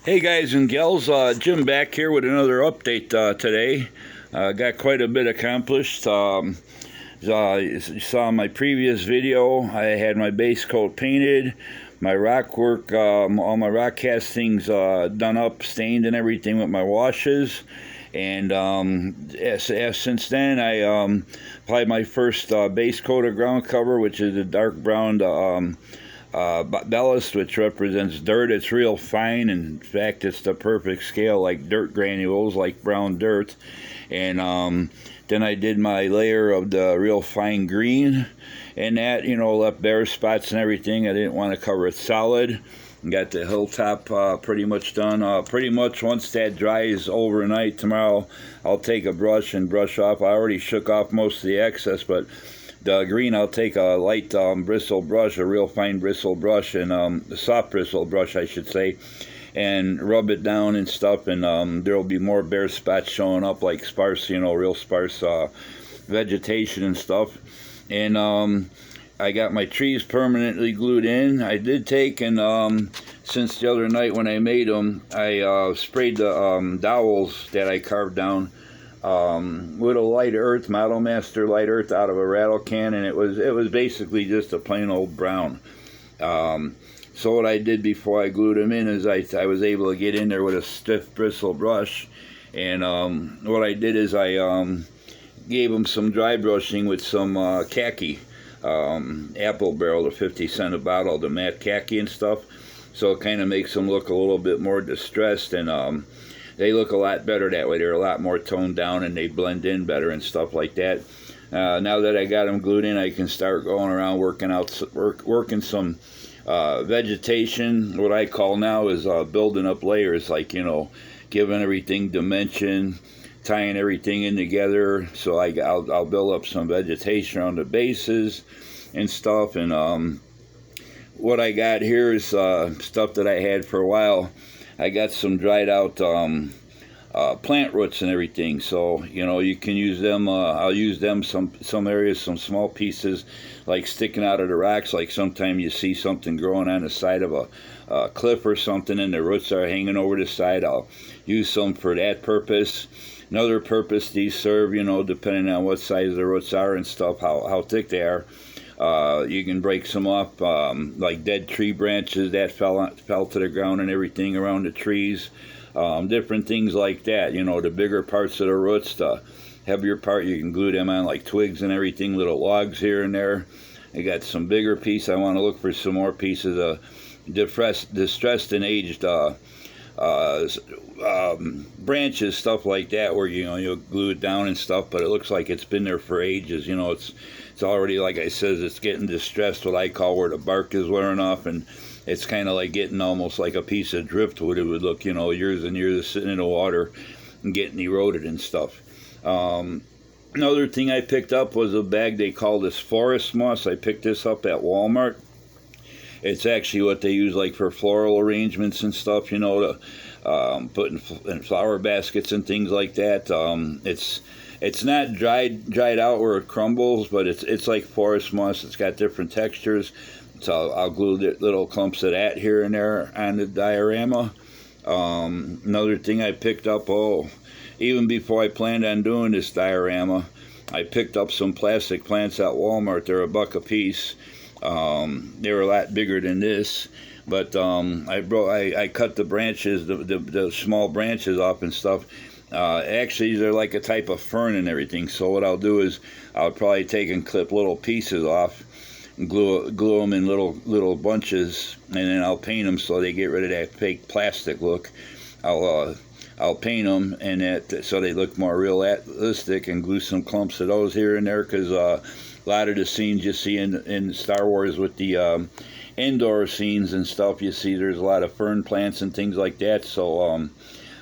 Hey guys and gals, Jim back here with another update today. Got quite a bit accomplished. You saw my previous video, I had my base coat painted, my rock work, all my rock castings done up, stained and everything with my washes. And since then, I applied my first base coat of ground cover, which is a dark brown ballast, which represents dirt. It's real fine. In fact, it's the perfect scale, like dirt granules, like brown dirt. And then I did my layer of the real fine green, and that, left bare spots and everything. I didn't want to cover it solid. Got the hilltop pretty much done. Pretty much once that dries overnight, tomorrow I'll take a brush and brush off. I already shook off most of the excess, but the green, I'll take a light bristle brush, a real fine bristle brush, and a soft bristle brush, I should say, and rub it down and stuff, and there will be more bare spots showing up, like sparse, real sparse vegetation and stuff. And I got my trees permanently glued in. I did take, and since the other night when I made them, I sprayed the dowels that I carved down with a light earth, Model Master light earth, out of a rattle can, and it was basically just a plain old brown. So what I did before I glued them in is I was able to get in there with a stiff bristle brush, and what I did is I gave them some dry brushing with some khaki. Apple barrel, to 50 cents a bottle, the matte khaki and stuff, so it kind of makes them look a little bit more distressed, and they look a lot better that way. They're a lot more toned down and they blend in better and stuff like that. Now that I got them glued in, I can start going around working some vegetation. What I call now is building up layers, like, giving everything dimension, tying everything in together. So I'll build up some vegetation around the bases and stuff. And what I got here is stuff that I had for a while. I got some dried out plant roots and everything, so you can use them. I'll use them some areas, some small pieces, like sticking out of the rocks. Like sometimes you see something growing on the side of a cliff or something, and the roots are hanging over the side. I'll use some for that purpose. Another purpose these serve, depending on what size the roots are and stuff, how thick they are. You can break some off, like dead tree branches that fell to the ground and everything around the trees. Different things like that. The bigger parts of the roots, the heavier part, you can glue them on like twigs and everything, little logs here and there. I got some bigger pieces. I want to look for some more pieces of distressed and aged branches, stuff like that, where you'll glue it down and stuff, but it looks like it's been there for ages. It's already, like I says, it's getting distressed, what I call, where the bark is wearing off, and it's kind of like getting almost like a piece of driftwood. It would look, years and years of sitting in the water and getting eroded and stuff. Another thing I picked up was a bag they call this forest moss. I picked this up at Walmart. It's actually what they use like for floral arrangements and stuff, to put in flower baskets and things like that. It's not dried out where it crumbles, but it's like forest moss. It's got different textures. So I'll glue the little clumps of that here and there on the diorama. Another thing I picked up, even before I planned on doing this diorama, I picked up some plastic plants at Walmart. They're $1 a piece. They were a lot bigger than this, but I cut the branches, the small branches off and stuff. Actually, they're like a type of fern and everything. So what I'll do is I'll probably take and clip little pieces off, and glue them in little bunches, and then I'll paint them so they get rid of that fake plastic look. I'll paint them so they look more realistic, and glue some clumps of those here and there, because a lot of the scenes you see in Star Wars with the Endor scenes and stuff, you see there's a lot of fern plants and things like that. So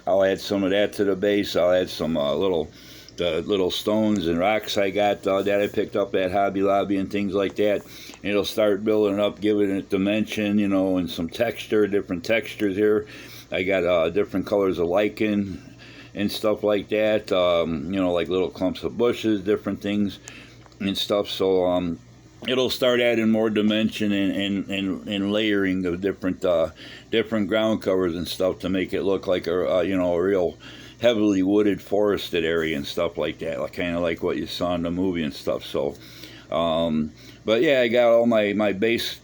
I'll add some of that to the base. I'll add some little stones and rocks I got that I picked up at Hobby Lobby and things like that. And it'll start building up, giving it dimension, and some texture, different textures here. I got different colors of lichen and stuff like that, like little clumps of bushes, different things and stuff. So it'll start adding more dimension and layering of different ground covers and stuff to make it look like a you know, a real heavily wooded forested area and stuff like that, like, kind of like what you saw in the movie and stuff. So but yeah, I got all my base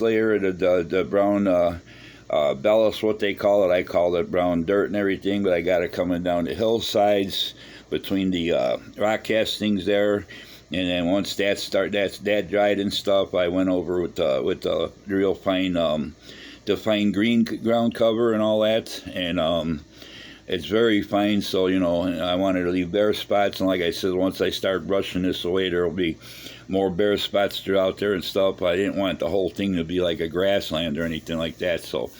layer, the brown bellis, what they call it. I call it brown dirt and everything, but I got it coming down the hillsides between the rock castings there. And then once that dried and stuff, I went over with the real fine the fine green ground cover and all that, and it's very fine. So, you know, I wanted to leave bare spots, and like I said, once I start brushing this away, there will be more bare spots throughout there and stuff. I didn't want the whole thing to be like a grassland or anything like that. So,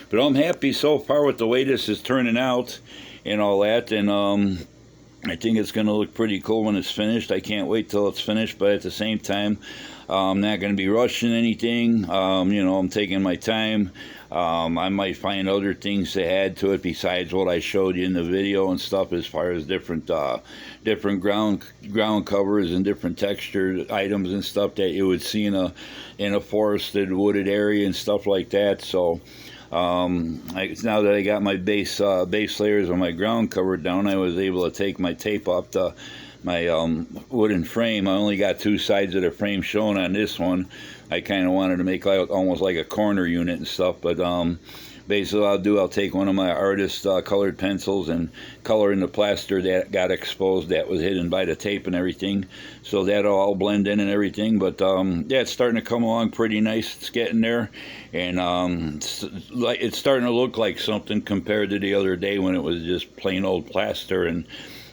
but I'm happy so far with the way this is turning out and all that, and I think it's going to look pretty cool when it's finished. I can't wait till it's finished, but at the same time, I'm not going to be rushing anything. You know, I'm taking my time. I might find other things to add to it besides what I showed you in the video and stuff, as far as different ground covers and different textured items and stuff that you would see in a forested wooded area and stuff like that. So now that I got my base layers of my ground cover down, I was able to take my tape off my wooden frame. I only got two sides of the frame shown on this one. I kind of wanted to make like almost like a corner unit and stuff, but basically I'll take one of my artist colored pencils and color in the plaster that got exposed, that was hidden by the tape and everything, so that'll all blend in and everything. But yeah, it's starting to come along pretty nice. It's getting there, and it's starting to look like something compared to the other day when it was just plain old plaster and,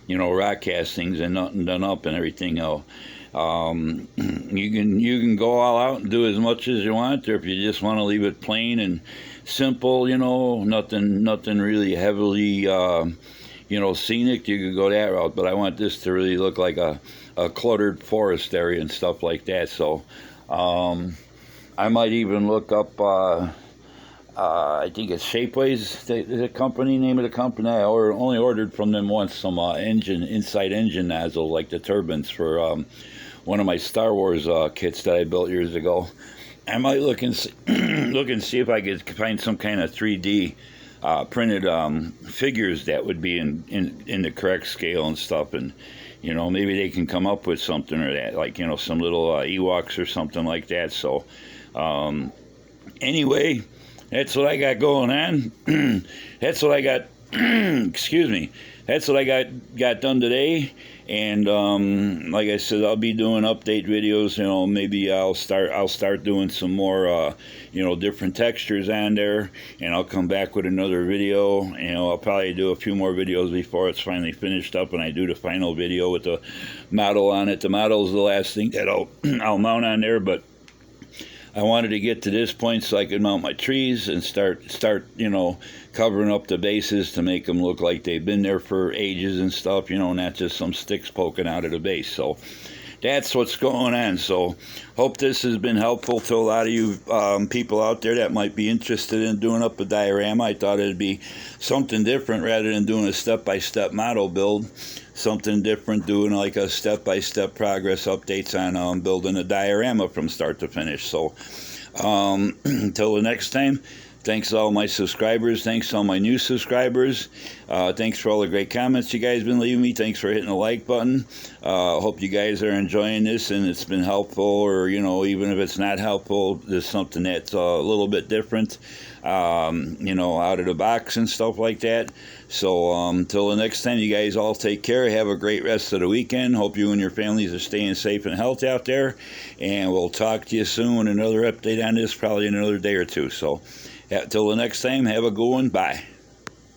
you know, rock castings and nothing done up and everything else. You can go all out and do as much as you want, or if you just want to leave it plain and simple, you know, nothing really heavily, you know, scenic, you could go that route. But I want this to really look like a cluttered forest area and stuff like that. So I might even look up, I think it's Shapeways, the company, name of the company. I only ordered from them once some inside engine nozzles, like the turbines for one of my Star Wars kits that I built years ago. I might look and see, see if I could find some kind of 3D printed figures that would be in the correct scale and stuff, and, you know, maybe they can come up with something or that, like, you know, some little Ewoks or something like that. So anyway, that's what I got going on. That's what I got. Excuse me. That's what I got done today. And like I said, I'll be doing update videos. You know, maybe I'll start doing some more, you know, different textures on there, and I'll come back with another video. You know, I'll probably do a few more videos before it's finally finished up, and I do the final video with the model on it. The model is the last thing that I'll mount on there, but I wanted to get to this point so I could mount my trees and start, you know, covering up the bases to make them look like they've been there for ages and stuff, you know, not just some sticks poking out of the base. So that's what's going on. So hope this has been helpful to a lot of you people out there that might be interested in doing up a diorama. I thought it'd be something different rather than doing a step-by-step model build. Something different, doing like a step-by-step progress updates on building a diorama from start to finish. So until the next time, thanks to all my subscribers. Thanks to all my new subscribers. Thanks for all the great comments you guys been leaving me. Thanks for hitting the like button. Hope you guys are enjoying this and it's been helpful, or, you know, even if it's not helpful, there's something that's a little bit different, you know, out of the box and stuff like that. So until the next time, you guys all take care. Have a great rest of the weekend. Hope you and your families are staying safe and healthy out there. And we'll talk to you soon with another update on this, probably in another day or two. So till the next time, have a good one. Bye.